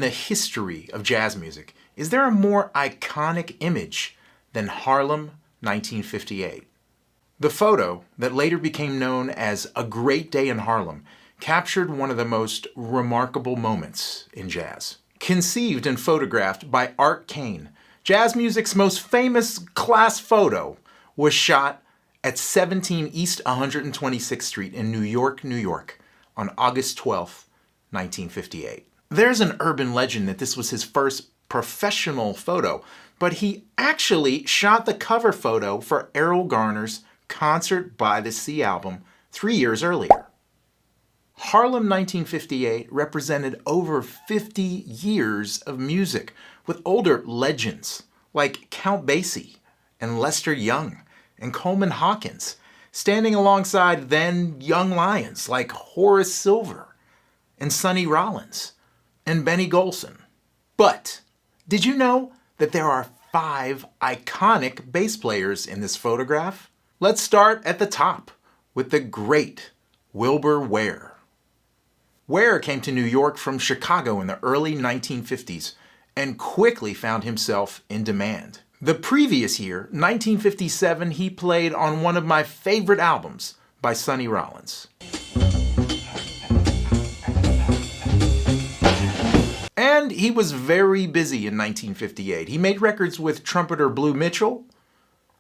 the history of jazz music, is there a more iconic image than Harlem 1958? The photo, that later became known as A Great Day in Harlem, captured one of the most remarkable moments in jazz. Conceived and photographed by Art Kane, jazz music's most famous class photo was shot at 17 East 126th Street in New York, New York, on August 12, 1958. There's an urban legend that this was his first professional photo, but he actually shot the cover photo for Errol Garner's Concert by the Sea album 3 years earlier. Harlem 1958 represented over 50 years of music with older legends like Count Basie and Lester Young and Coleman Hawkins, standing alongside then young lions like Horace Silver and Sonny Rollins and Benny Golson. But did you know that there are 5 iconic bass players in this photograph? Let's start at the top with the great Wilbur Ware. Ware came to New York from Chicago in the early 1950s and quickly found himself in demand. The previous year, 1957, he played on one of my favorite albums by Sonny Rollins. And he was very busy in 1958. He made records with trumpeter Blue Mitchell,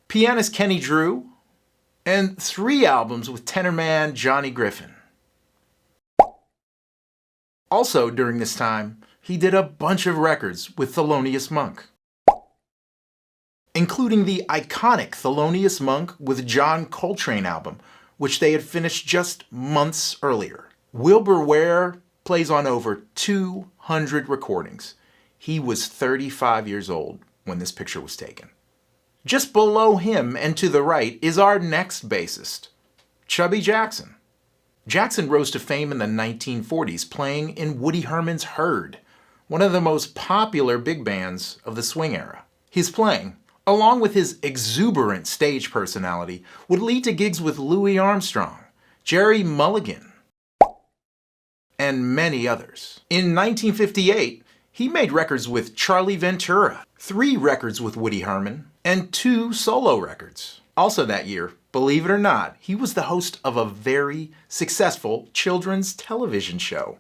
pianist Kenny Drew, and 3 albums with tenor man Johnny Griffin. Also during this time, he did a bunch of records with Thelonious Monk, including the iconic Thelonious Monk with John Coltrane album, which they had finished just months earlier. Wilbur Ware plays on over 200 recordings. He was 35 years old when this picture was taken. Just below him and to the right is our next bassist, Chubby Jackson. Jackson rose to fame in the 1940s playing in Woody Herman's Herd, one of the most popular big bands of the swing era. His playing, along with his exuberant stage personality, would lead to gigs with Louis Armstrong, Jerry Mulligan, and many others. In 1958, he made records with Charlie Ventura, 3 records with Woody Herman, and 2 solo records. Also that year, believe it or not, he was the host of a very successful children's television show,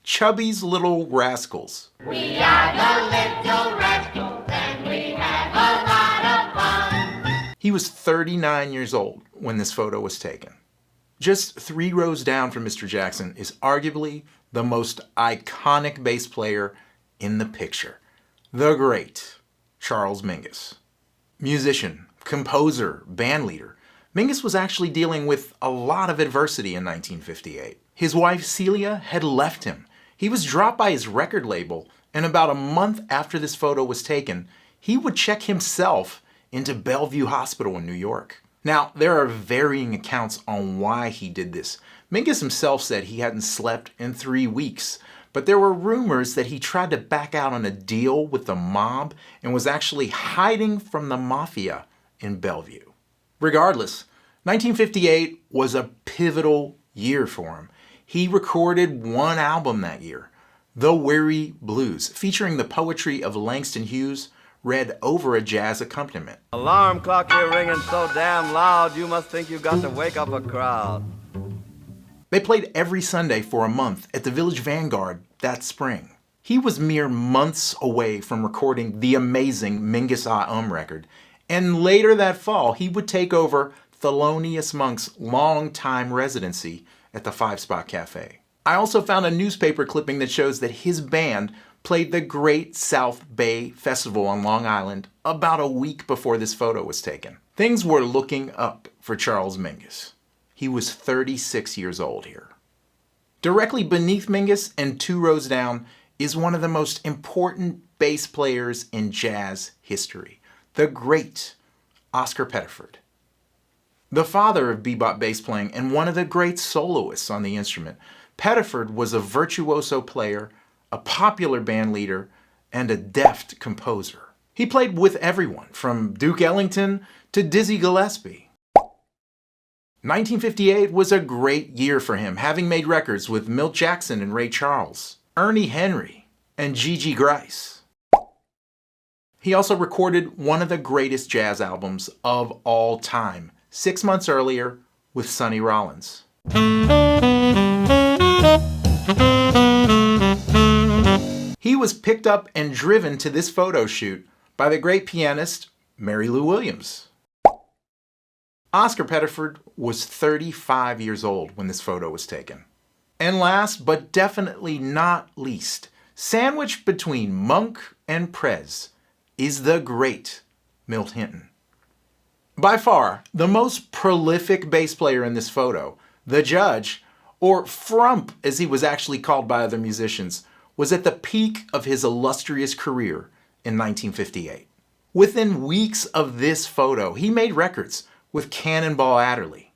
Chubby's Little Rascals. We are the little rascals and we have a lot of fun. He was 39 years old when this photo was taken. Just 3 rows down from Mr. Jackson is arguably the most iconic bass player in the picture, the great Charles Mingus. Musician, composer, bandleader, Mingus was actually dealing with a lot of adversity in 1958. His wife Celia had left him. He was dropped by his record label, and about a month after this photo was taken, he would check himself into Bellevue Hospital in New York. Now, there are varying accounts on why he did this. Mingus himself said he hadn't slept in 3 weeks, but there were rumors that he tried to back out on a deal with the mob and was actually hiding from the mafia in Bellevue. Regardless, 1958 was a pivotal year for him. He recorded 1 album that year, The Weary Blues, featuring the poetry of Langston Hughes, read over a jazz accompaniment. Alarm clock here ringing so damn loud, you must think you got to wake up a crowd. They played every Sunday for a month at the Village Vanguard that spring. He was mere months away from recording the amazing Mingus record, and later that fall he would take over Thelonious Monk's longtime residency at the 5-Spot Cafe. I also found a newspaper clipping that shows that his band played the Great South Bay Festival on Long Island about a week before this photo was taken. Things were looking up for Charles Mingus. He was 36 years old here. Directly beneath Mingus and 2 rows down is one of the most important bass players in jazz history, the great Oscar Pettiford. The father of bebop bass playing and one of the great soloists on the instrument, Pettiford was a virtuoso player, a popular band leader, and a deft composer. He played with everyone from Duke Ellington to Dizzy Gillespie. 1958 was a great year for him, having made records with Milt Jackson and Ray Charles, Ernie Henry, and Gigi Grice. He also recorded one of the greatest jazz albums of all time, 6 months earlier with Sonny Rollins. He was picked up and driven to this photo shoot by the great pianist Mary Lou Williams. Oscar Pettiford was 35 years old when this photo was taken. And last, but definitely not least, sandwiched between Monk and Prez, is the great Milt Hinton. By far, the most prolific bass player in this photo, the Judge, or Frump as he was actually called by other musicians, was at the peak of his illustrious career in 1958. Within weeks of this photo, he made records with Cannonball Adderley,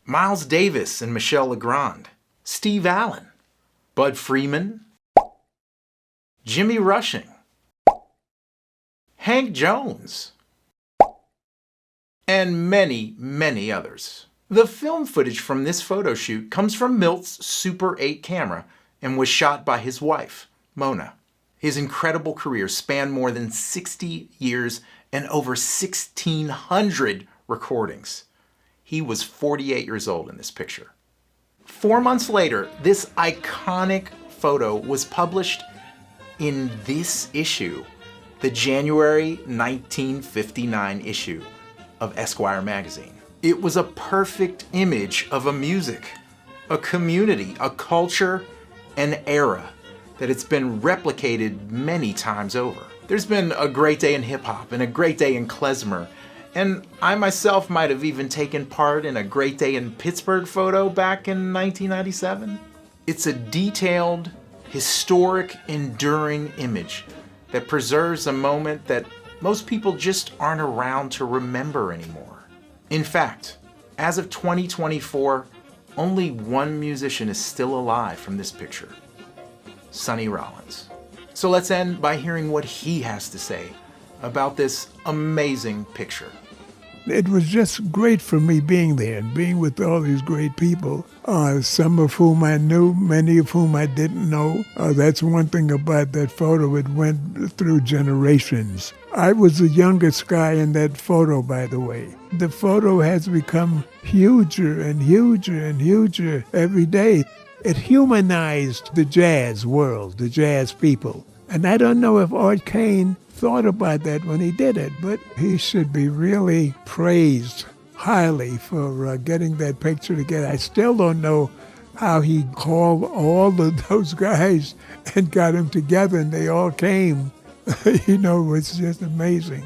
Miles Davis and Michel Legrand, Steve Allen, Bud Freeman, Jimmy Rushing, Hank Jones, and many, many others. The film footage from this photo shoot comes from Milt's Super 8 camera and was shot by his wife, Mona. His incredible career spanned more than 60 years and over 1,600 recordings. He was 48 years old in this picture. 4 months later, this iconic photo was published in this issue, the January 1959 issue of Esquire magazine. It was a perfect image of a music, a community, a culture, an era that it's been replicated many times over. There's been a great day in hip-hop and a great day in klezmer, and I myself might have even taken part in a great day in Pittsburgh photo back in 1997. It's a detailed, historic, enduring image that preserves a moment that most people just aren't around to remember anymore. In fact, as of 2024, only one musician is still alive from this picture, Sonny Rollins. So let's end by hearing what he has to say about this amazing picture. It was just great for me being there and being with all these great people, some of whom I knew, many of whom I didn't know. That's one thing about that photo. It went through generations. I was the youngest guy in that photo, by the way. The photo has become huger and huger and huger every day. It humanized the jazz world, the jazz people. And I don't know if Art Kane thought about that when he did it, but he should be really praised highly for getting that picture together. I still don't know how he called all of those guys and got them together and they all came. It was just amazing.